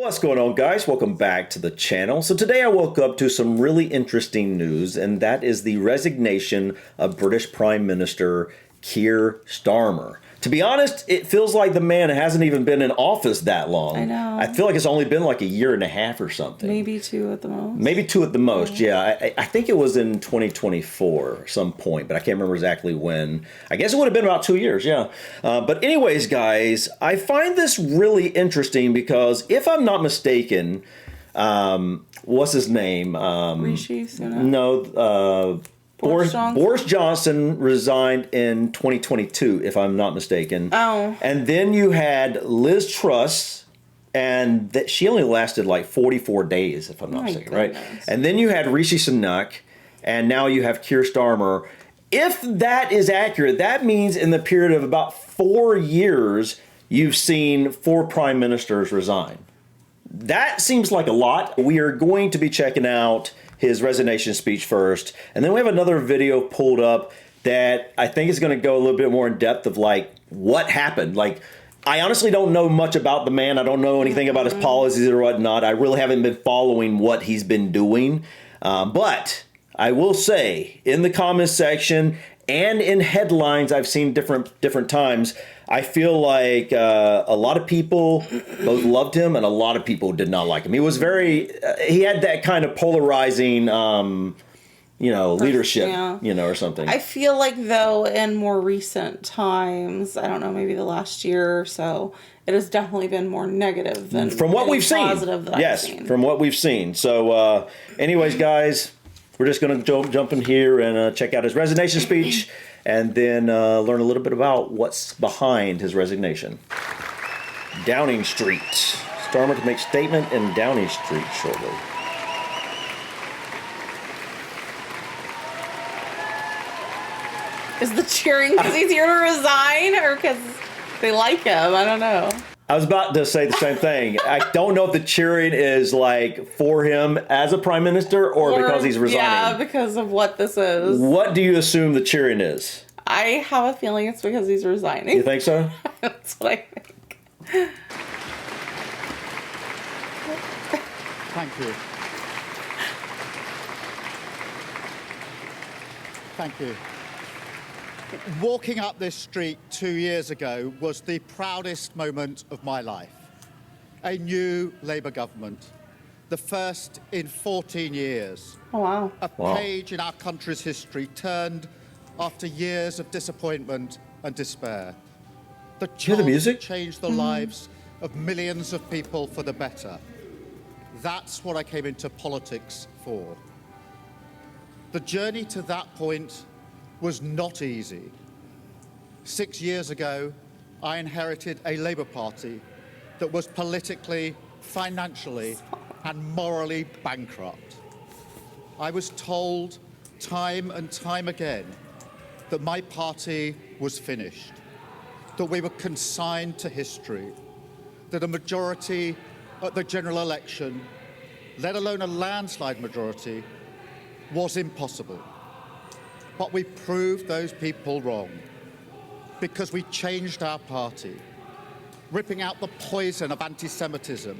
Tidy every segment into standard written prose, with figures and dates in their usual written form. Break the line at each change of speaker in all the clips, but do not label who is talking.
What's going on, guys? Welcome back to the channel. So today I woke up to some really interesting news, and that is the resignation of British Prime Minister Keir Starmer. To be honest, it feels like the man hasn't even been in office that long.
I know.
I feel like it's only been like a year and a half or something.
Maybe two at the most.
Maybe two at the most, yeah. I think it was in 2024 some point, but I can't remember exactly when. I guess it would have been about 2 years, yeah. But anyways, guys, I find this really interesting because if I'm not mistaken, what's his name?
Rishi Sunak?
No, Boris Johnson resigned in 2022, if I'm not mistaken.
Oh.
And then you had Liz Truss, and she only lasted like 44 days, if I'm not mistaken, right? And then you had Rishi Sunak, and now you have Keir Starmer. If that is accurate, that means in the period of about 4 years, you've seen 4 prime ministers resign. That seems like a lot. We are going to be checking out his resignation speech first, and then we have another video pulled up that I think is going to go a little bit more in depth of like what happened. Like, I honestly don't know much about the man. I don't know anything about his policies or whatnot. I really haven't been following what he's been doing, but I will say in the comments section and in headlines I've seen different times, I feel like a lot of people both loved him and a lot of people did not like him. He was he had that kind of polarizing, leadership, or something.
I feel like, though, in more recent times, I don't know, maybe the last year or so, it has definitely been more negative than
from what we've seen.
Positive that I've seen.
From what we've seen. So, anyways, guys, we're just going to jump in here and check out his resignation speech, and then learn a little bit about what's behind his resignation. Downing Street. Starmer to make statement in Downing Street shortly.
Is the cheering because he's here to resign or because they like him? I don't know.
I was about to say the same thing. I don't know if the cheering is like for him as a prime minister or because he's resigning.
Yeah, because of what this is.
What do you assume the cheering is?
I have a feeling it's because he's resigning.
You think so?
That's what I think.
Thank you. Thank you. Walking up this street 2 years ago was the proudest moment of my life. A new Labour government, the first in 14 years.
Oh, wow.
A page in our country's history turned after years of disappointment and despair. The
music
changed the lives of millions of people for the better. That's what I came into politics for. The journey to that point was not easy. 6 years ago, I inherited a Labour Party that was politically, financially, and morally bankrupt. I was told time and time again that my party was finished, that we were consigned to history, that a majority at the general election, let alone a landslide majority, was impossible. But we proved those people wrong because we changed our party, ripping out the poison of anti-Semitism,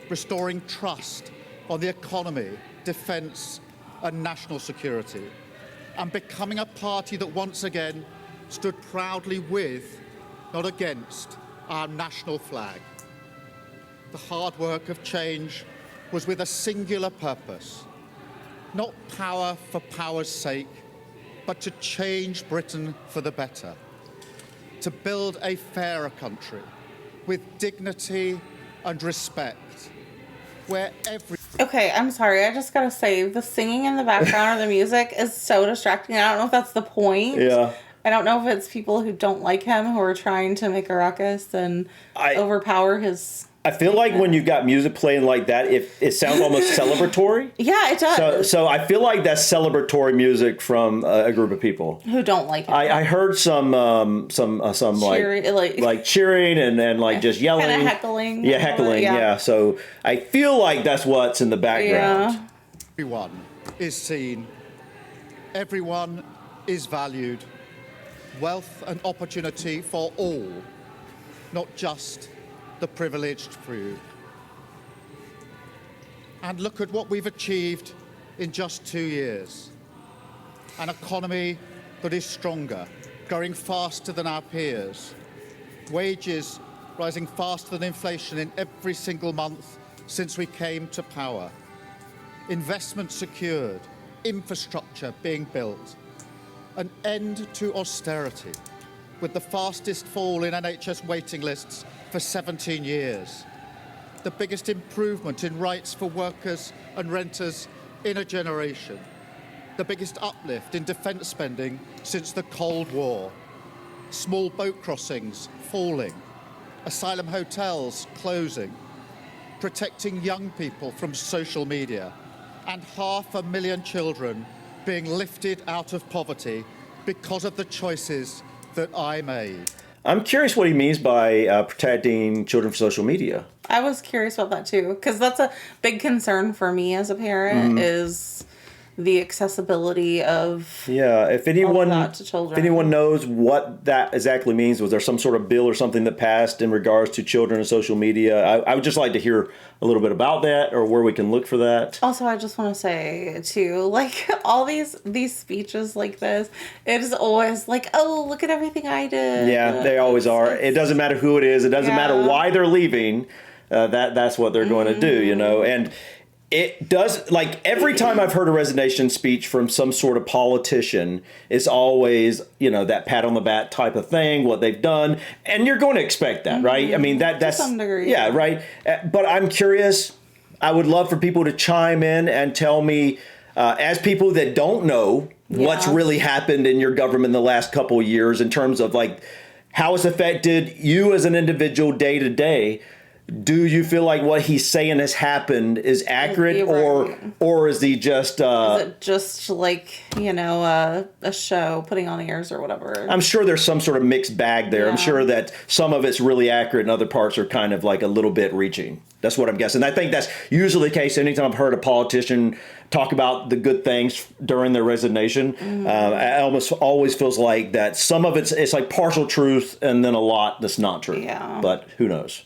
restoring trust on the economy, defence and national security, and becoming a party that once again stood proudly with, not against, our national flag. The hard work of change was with a singular purpose, not power for power's sake, but to change Britain for the better, to build a fairer country with dignity and respect, where every...
Okay, I'm sorry. I just gotta say, the singing in the background or the music is so distracting. I don't know if that's the point.
Yeah.
I don't know if it's people who don't like him who are trying to make a ruckus and overpower his...
I feel like when you've got music playing like that, it sounds almost celebratory.
Yeah, it does.
So I feel like that's celebratory music from a group of people
who don't like it.
I heard some
cheering,
like cheering and like just yelling,
kind of heckling.
Yeah, heckling. Yeah. So I feel like that's what's in the background.
Yeah.
Everyone is seen. Everyone is valued. Wealth and opportunity for all, not just the privileged few. And look at what we've achieved in just 2 years. An economy that is stronger, growing faster than our peers. Wages rising faster than inflation in every single month since we came to power. Investment secured, infrastructure being built. An end to austerity, with the fastest fall in NHS waiting lists for 17 years. The biggest improvement in rights for workers and renters in a generation. The biggest uplift in defence spending since the Cold War. Small boat crossings falling. Asylum hotels closing. Protecting young people from social media. And 500,000 children being lifted out of poverty because of the choices that I made.
I'm curious what he means by protecting children from social media.
I was curious about that too, because that's a big concern for me as a parent, is the accessibility of
if anyone
that to children.
If anyone knows what that exactly means, was there some sort of bill or something that passed in regards to children and social media? I would just like to hear a little bit about that, or where we can look for that.
Also, I just want to say too, like, all these speeches like this, it is always like, oh, look at everything I did.
Yeah, they always are. It doesn't matter who it is. It doesn't matter why they're leaving. That's what they're going to do, you know. And it does, like, every time I've heard a resignation speech from some sort of politician, it's always, you know, that pat on the back type of thing, what they've done. And you're going to expect that, right? I mean, that's...
To some degree.
Yeah, right. But I'm curious. I would love for people to chime in and tell me, as people that don't know what's really happened in your government in the last couple of years in terms of, like, how it's affected you as an individual day to day. Do you feel like what he's saying has happened is accurate, or is he just... is
it just like, you know, a show putting on airs or whatever?
I'm sure there's some sort of mixed bag there. I'm sure that some of it's really accurate and other parts are kind of like a little bit reaching. That's what I'm guessing. I think that's usually the case. Anytime I've heard a politician talk about the good things during their resignation, it almost always feels like that some of it's like partial truth and then a lot that's not true.
Yeah.
But who knows?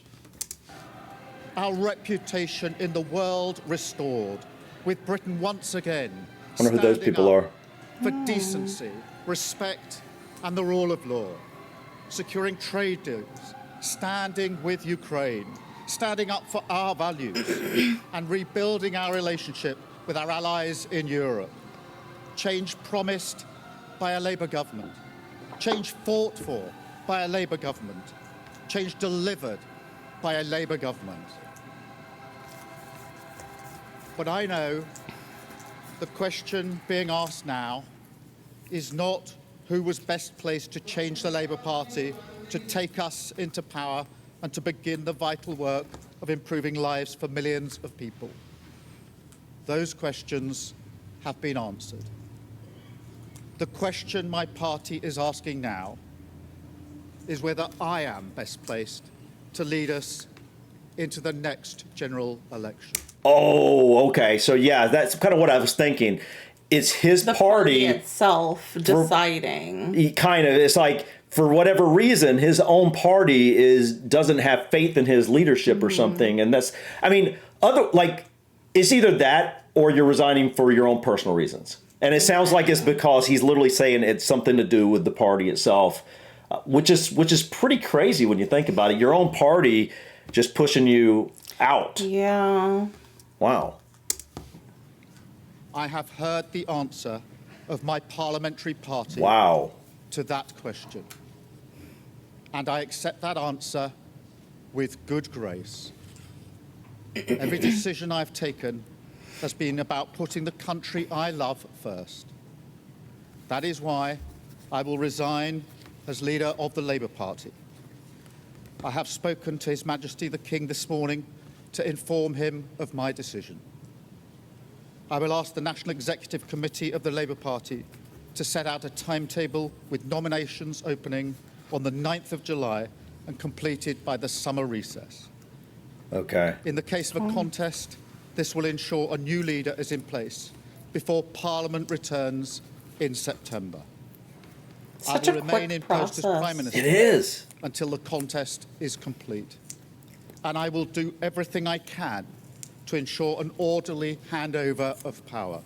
Our reputation in the world restored, with Britain once again
I wonder who those people are.
For decency, respect, and the rule of law, securing trade deals, standing with Ukraine, standing up for our values, and rebuilding our relationship with our allies in Europe. Change promised by a Labour government, change fought for by a Labour government, change delivered by a Labour government. But I know the question being asked now is not who was best placed to change the Labour Party, to take us into power and to begin the vital work of improving lives for millions of people. Those questions have been answered. The question my party is asking now is whether I am best placed to lead us into the next general election.
Oh, okay. So yeah, that's kind of what I was thinking. It's his
the party itself deciding.
It's like, for whatever reason, his own party doesn't have faith in his leadership or something. And that's, I mean, it's either that or you're resigning for your own personal reasons. And it sounds like it's because he's literally saying it's something to do with the party itself, which is pretty crazy when you think about it. Your own party just pushing you out.
Yeah.
Wow.
I have heard the answer of my parliamentary party to that question. And I accept that answer with good grace. Every decision I've taken has been about putting the country I love first. That is why I will resign as leader of the Labour Party. I have spoken to His Majesty the King this morning to inform him of my decision. I will ask the National Executive Committee of the Labour Party to set out a timetable with nominations opening on the 9th of July and completed by the summer recess.
Okay.
In the case of a contest, this will ensure a new leader is in place before Parliament returns in September.
Such
I will
a
remain
quick
in post as
process.
Prime Minister
It is.
until the contest is complete. And I will do everything I can to ensure an orderly handover of power.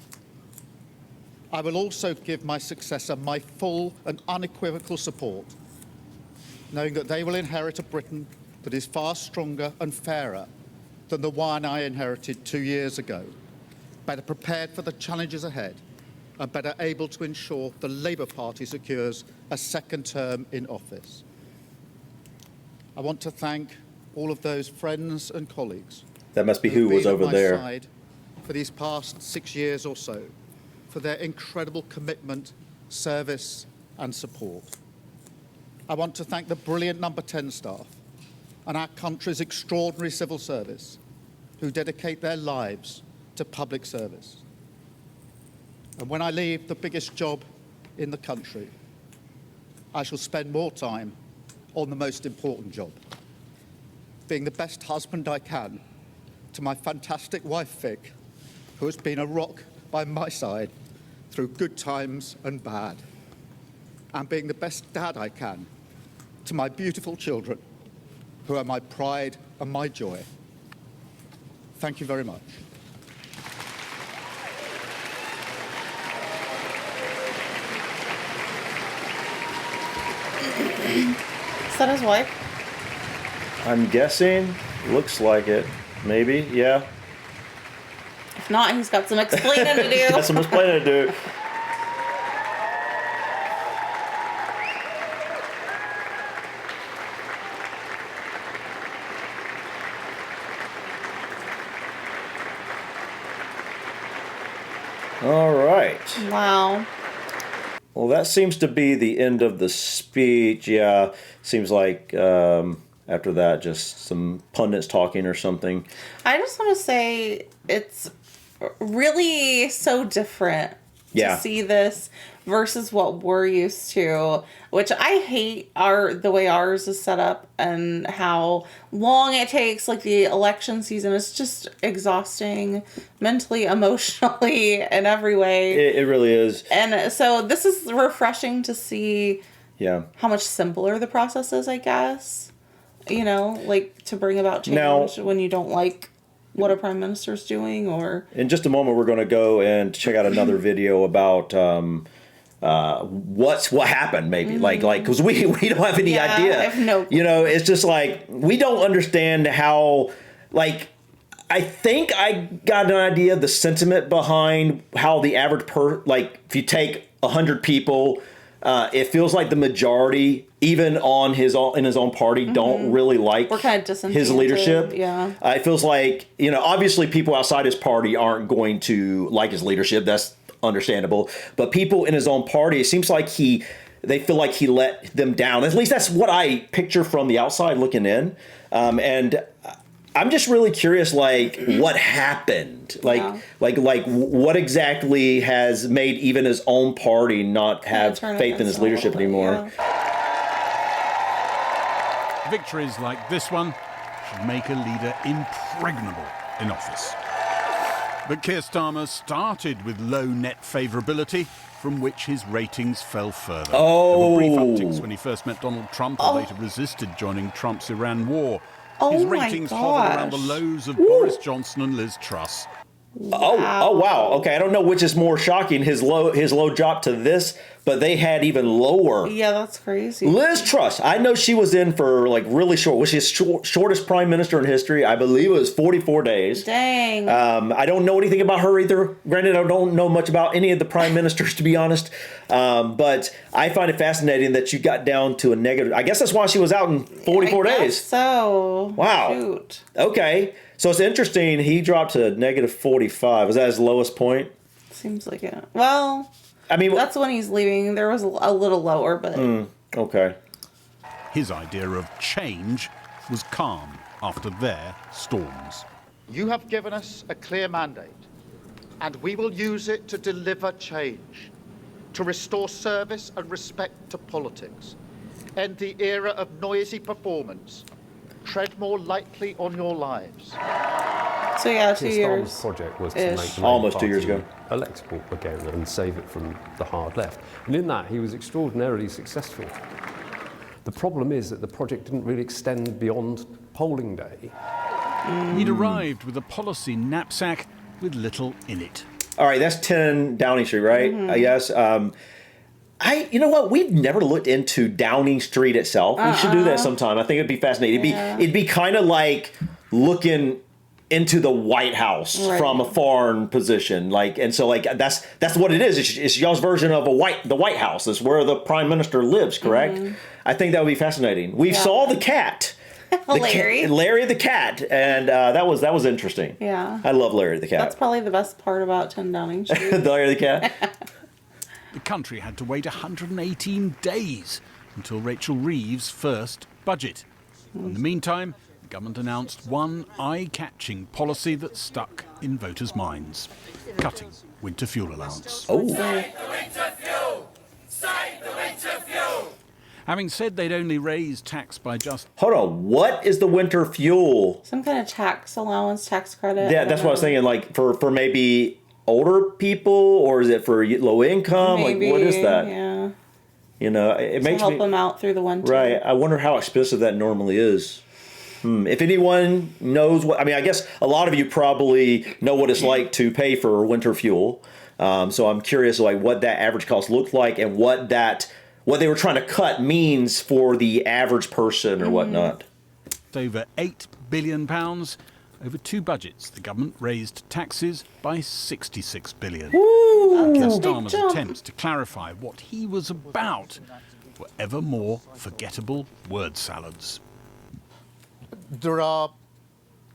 I will also give my successor my full and unequivocal support, knowing that they will inherit a Britain that is far stronger and fairer than the one I inherited 2 years ago, better prepared for the challenges ahead, and better able to ensure the Labour Party secures a second term in office. I want to thank all of those friends and colleagues
That must be who was over there.
side for these past 6 years or so, for their incredible commitment, service and support. I want to thank the brilliant Number 10 staff and our country's extraordinary civil service who dedicate their lives to public service. And when I leave the biggest job in the country, I shall spend more time on the most important job, being the best husband I can to my fantastic wife, Vic, who has been a rock by my side through good times and bad, and being the best dad I can to my beautiful children, who are my pride and my joy. Thank you very much.
Is that his wife?
I'm guessing. Looks like it. Maybe. Yeah.
If not, he's got some explaining to do.
Got some explaining to do. All right.
Wow.
Well, that seems to be the end of the speech. Yeah, seems like after that, just some pundits talking or something.
I just want to say it's really so different
Yeah.
to see this versus what we're used to, which I hate the way ours is set up and how long it takes. Like the election season is just exhausting mentally, emotionally, in every way.
It really is.
And so this is refreshing to see
Yeah.
how much simpler the process is, I guess. You know, like to bring about change
Now-
when you don't like what a prime minister's doing, or
In just a moment, we're going to go and check out another video about what happened. Maybe like because we don't have any
Yeah,
idea.
I have no clue.
You know, it's just like we don't understand how. Like, I think I got an idea of the sentiment behind how the average if you take 100 people, it feels like the majority, even in his own party, don't really like
we're kind of
his
disenchanted.
leadership.
Yeah.
It feels like, obviously people outside his party aren't going to like his leadership. That's understandable. But people in his own party, it seems like they feel like he let them down. At least that's what I picture from the outside looking in. And I'm just really curious, what happened?
Yeah.
What exactly has made even his own party not have
turn
faith in his
against him a
leadership
little bit,
anymore?
yeah.
Victories like this one should make a leader impregnable in office. But Keir Starmer started with low net favourability, from which his ratings fell further. There were brief upticks when he first met Donald Trump and later resisted joining Trump's Iran war. His
Oh my
ratings hovered around the
gosh.
lows of Boris Johnson and Liz Truss.
Oh wow. Okay, I don't know which is more shocking, his low drop to this, but they had even lower.
Yeah, that's crazy.
Liz Truss, I know she was in for really short, which is shortest prime minister in history. I believe it was 44 days.
Dang.
I don't know anything about her either. Granted, I don't know much about any of the prime ministers, to be honest. But I find it fascinating that you got down to a negative. I guess that's why she was out in 44
I guess
days.
so.
Wow.
Shoot.
Okay. So it's interesting. He dropped to negative 45. Was that his lowest point?
Seems like it. Well,
I mean,
that's when he's leaving. There was a little lower, but
okay.
His idea of change was calm after their storms.
You have given us a clear mandate, and we will use it to deliver change, to restore service and respect to politics, end the era of noisy performance, tread more lightly on your lives.
so yeah, 2
Keir
years.
Starmer's project was to
ish.
make the
Almost
Labour
2 years
Party
ago.
electable again and save it from the hard left. And in that, he was extraordinarily successful. The problem is that the project didn't really extend beyond polling day.
He'd arrived with a policy knapsack with little in it.
All right, that's 10 Downing Street, right? Yes. You know what? We've never looked into Downing Street itself. We should do that sometime. I think it'd be fascinating. It'd be kind of like looking into the White House from a foreign position, that's what it is. It's y'all's version of the White House. It's where the Prime Minister lives, correct? I think that would be fascinating. We saw the cat. Larry the cat, and that was interesting.
Yeah,
I love Larry the cat.
That's probably the best part about 10 Downing Street.
Larry the cat.
The country had to wait 118 days until Rachel Reeves' first budget. In the meantime, the government announced one eye-catching policy that stuck in voters' minds: cutting winter fuel allowance.
Oh.
Save the winter fuel! Save the winter fuel!
Having said they'd only raise tax by just...
Hold on, what is the winter fuel?
Some kind of tax allowance, tax credit.
Yeah, that's what I was thinking, like for maybe older people, or is it for low income?
Maybe,
like, what is that?
Yeah.
You know, it makes
help
me...
them out through the winter.
Right, I wonder how expensive that normally is. If anyone knows what... I mean, I guess a lot of you probably know what it's like to pay for winter fuel. So I'm curious, like, what that average cost looked like and what they were trying to cut means for the average person or whatnot.
Over £8 billion. Over two budgets, the government raised taxes by £66 billion. Keir Starmer's attempts to clarify what he was about were ever more forgettable word salads.
There are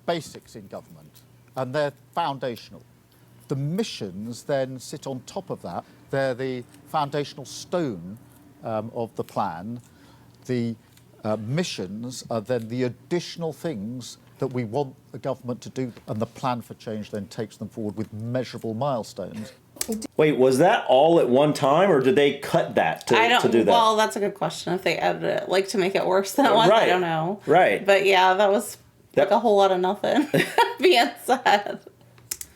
basics in government, and they're foundational. The missions then sit on top of that. They're the foundational stone of the plan. The missions are then the additional things that we want the government to do, and the plan for change then takes them forward with measurable milestones.
Wait, was that all at one time, or did they cut that to do that?
Well, that's a good question. If they edited it, like, to make it worse than it was, I don't know.
Right.
But yeah, that was like a whole lot of nothing being said.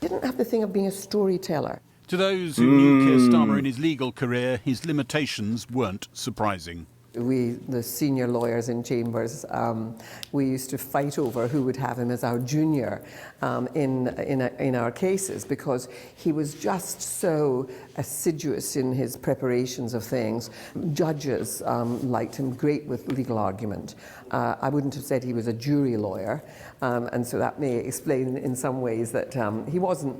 Didn't have the thing of being a storyteller.
To those who knew Keir Starmer in his legal career, his limitations weren't surprising.
We, the senior lawyers in chambers, we used to fight over who would have him as our junior in our cases, because he was just so assiduous in his preparations of things. Judges liked him great with legal argument. I wouldn't have said he was a jury lawyer, and so that may explain in some ways that he wasn't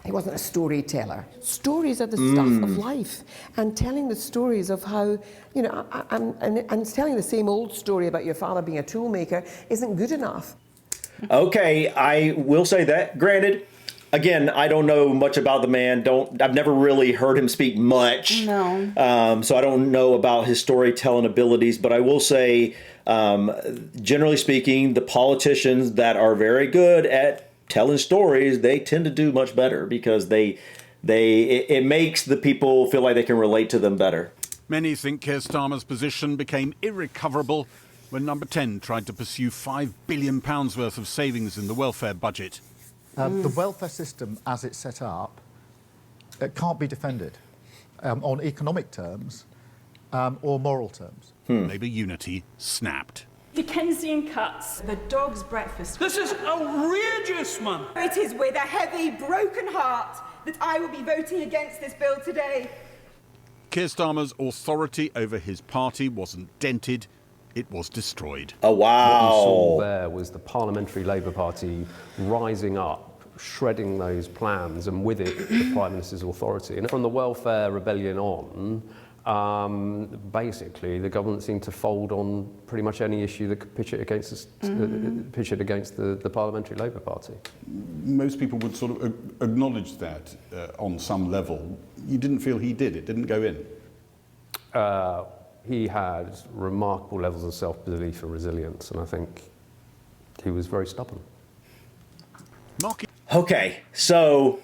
a storyteller. Stories are the stuff of life, and telling the stories of how, you know, and telling the same old story about your father being a toolmaker isn't good enough.
Okay, I will say that. Granted, again, I don't know much about the man. I've never really heard him speak much.
No.
So I don't know about his storytelling abilities, but I will say, generally speaking, the politicians that are very good at telling stories, they tend to do much better, because it makes the people feel like they can relate to them better.
Many think Keir Starmer's position became irrecoverable when Number 10 tried to pursue £5 billion worth of savings in the welfare budget.
The welfare system, as it's set up, it can't be defended on economic terms or moral terms.
Labour unity snapped.
Dickensian cuts.
The dog's breakfast.
This is outrageous, man.
It is with a heavy, broken heart that I will be voting against this bill today.
Keir Starmer's authority over his party wasn't dented, it was destroyed.
Oh, wow.
What you saw there was the Parliamentary Labour Party rising up, shredding those plans, and with it, the Prime Minister's authority. And from the welfare rebellion on, basically, the government seemed to fold on pretty much any issue that could pitch it against the Parliamentary Labour Party.
Most people would sort of acknowledge that on some level. You didn't feel he did. It didn't go in.
He had remarkable levels of self-belief and resilience, and I think he was very stubborn.
Okay, so...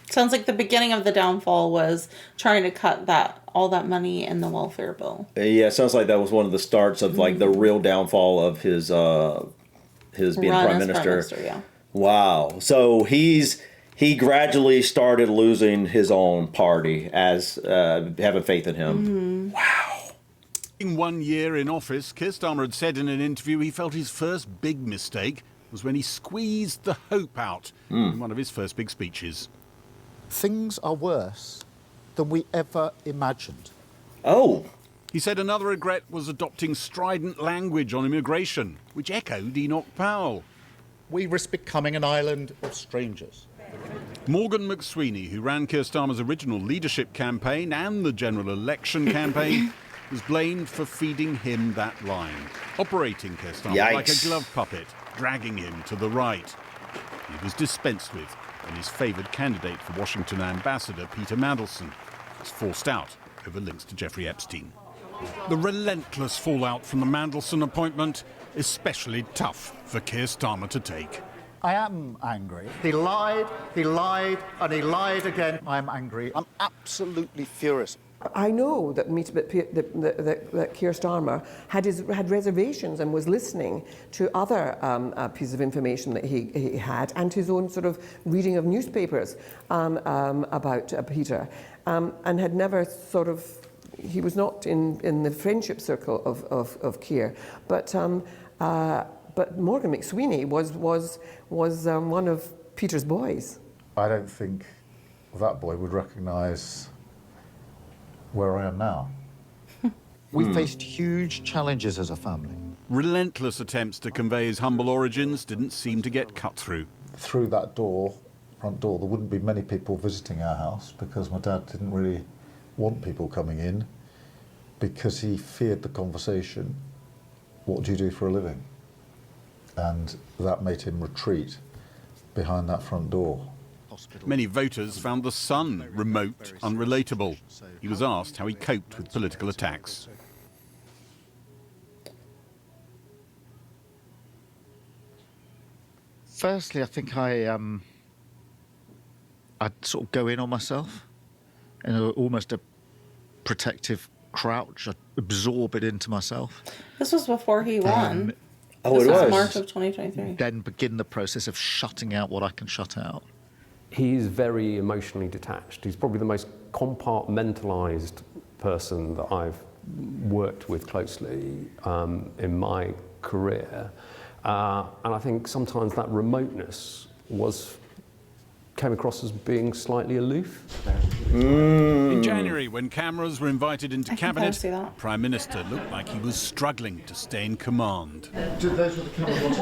Sounds like the beginning of the downfall was trying to cut all that money in the welfare bill.
Yeah, it sounds like that was one of the starts of like the real downfall of his being prime minister.
Yeah.
Wow. So he gradually started losing his own party as having faith in him. Wow.
In 1 year in office, Keir Starmer had said in an interview he felt his first big mistake was when he squeezed the hope out in one of his first big speeches.
Things are worse than we ever imagined.
Oh.
He said another regret was adopting strident language on immigration, which echoed Enoch Powell.
We risk becoming an island of strangers.
Morgan McSweeney, who ran Keir Starmer's original leadership campaign and the general election campaign, was blamed for feeding him that line, operating Keir Starmer like a glove puppet, dragging him to the right. He was dispensed with when his favoured candidate for Washington ambassador, Peter Mandelson, was forced out over links to Jeffrey Epstein. The relentless fallout from the Mandelson appointment, especially tough for Keir Starmer to take.
I am angry. He lied, and he lied again. I am angry. I'm absolutely furious.
I know that Keir Starmer had reservations and was listening to other pieces of information that he had, and his own sort of reading of newspapers about Peter, and had never sort of. He was not in the friendship circle of Keir, but Morgan McSweeney was one of Peter's boys.
I don't think that boy would recognise where I am now.
We faced huge challenges as a family.
Relentless attempts to convey his humble origins didn't seem to get cut through.
Through that front door, there wouldn't be many people visiting our house because my dad didn't really want people coming in because he feared the conversation, what do you do for a living? And that made him retreat behind that front door.
Many voters found the son remote, unrelatable. He was asked how he coped with political attacks.
Firstly, I think I'd sort of go in on myself in almost a protective crouch. I'd absorb it into myself.
This was before he won.
Oh,
this
it was
March of 2023.
Then begin the process of shutting out what I can shut out.
He's very emotionally detached. He's probably the most compartmentalised person that I've worked with closely in my career. And I think sometimes that remoteness came across as being slightly aloof.
In January, when cameras were invited into Cabinet, the Prime Minister looked like he was struggling to stay in command.
Those were the cameras.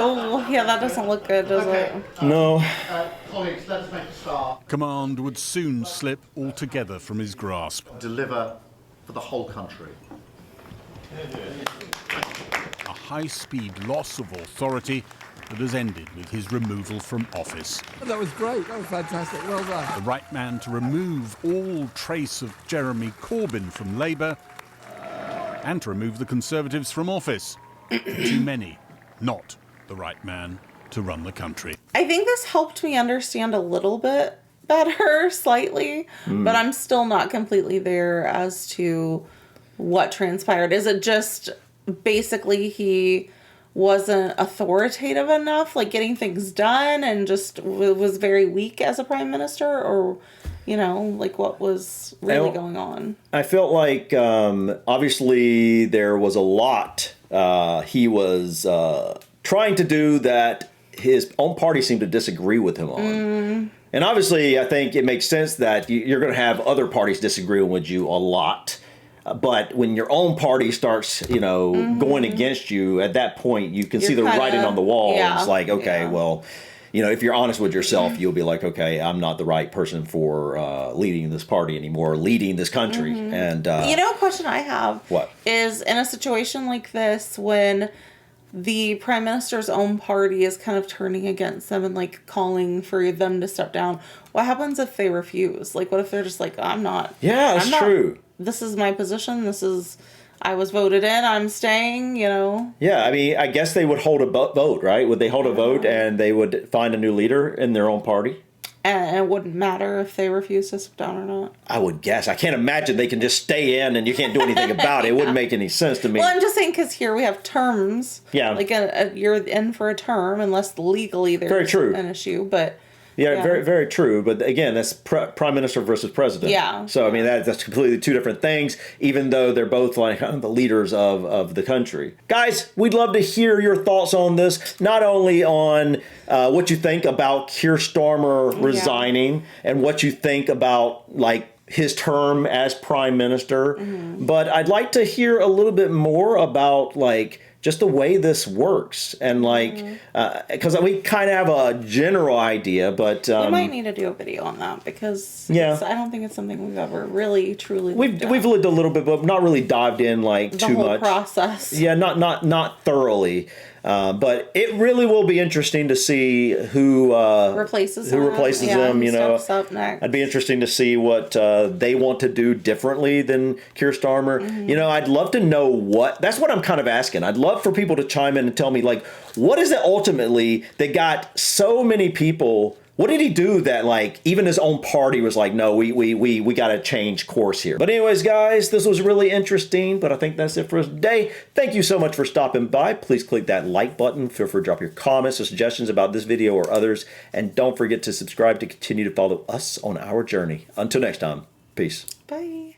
Oh, yeah, that doesn't look good, does it?
No.
Colleagues, let us make a start.
Command would soon slip altogether from his grasp.
Deliver for the whole country.
A high-speed loss of authority that has ended with his removal from office.
That was great. That was fantastic. Well done.
The right man to remove all trace of Jeremy Corbyn from Labour and to remove the Conservatives from office. Too many, not the right man to run the country.
I think this helped me understand a little bit better, slightly, but I'm still not completely there as to what transpired. Is it just basically he wasn't authoritative enough, like getting things done, and just was very weak as a prime minister, or, you know, like what was really going on?
I felt like obviously there was a lot he was trying to do that his own party seemed to disagree with him on. And obviously I think it makes sense that you're going to have other parties disagreeing with you a lot. But when your own party starts, you know, going against you, at that point you can see the writing on the wall.
Yeah,
it's like, okay, well, you know, if you're honest with yourself, you'll be like, okay, I'm not the right person for leading this party anymore, leading this country. And
you know, a question I have is, in a situation like this, when the prime minister's own party is kind of turning against them and like calling for them to step down, what happens if they refuse? Like, what if they're just like, I'm not.
Yeah, that's true.
This is my position. I was voted in. I'm staying, you know.
Yeah, I mean, I guess they would hold a vote, right? Would they hold a vote and they would find a new leader in their own party?
And it wouldn't matter if they refuse to step down or not.
I would guess. I can't imagine they can just stay in and you can't do anything about it. It wouldn't make any sense to me.
Well, I'm just saying because here we have terms.
Yeah.
Like you're in for a term unless legally there's an issue. But
Yeah, very, very true. But again, that's prime minister versus president.
Yeah.
So I mean, that's completely two different things. Even though they're both like the leaders of the country. Guys, we'd love to hear your thoughts on this. Not only on what you think about Keir Starmer resigning and what you think about like his term as prime minister, but I'd like to hear a little bit more about like just the way this works and like because we kind of have a general idea, but
we might need to do a video on that because I don't think it's something we've ever really truly
we've looked a little bit, but not really dived in like
the
too
whole
much
process.
Yeah, not thoroughly. But it really will be interesting to see who
replaces
him. You know,
steps up next.
It'd be interesting to see what they want to do differently than Keir Starmer. You know, I'd love to know what. That's what I'm kind of asking. I'd love for people to chime in and tell me like, what is it ultimately that got so many people? What did he do that, like, even his own party was like, no, we got to change course here. But anyways, guys, this was really interesting, but I think that's it for us today. Thank you so much for stopping by. Please click that like button. Feel free to drop your comments or suggestions about this video or others. And don't forget to subscribe to continue to follow us on our journey. Until next time, peace.
Bye.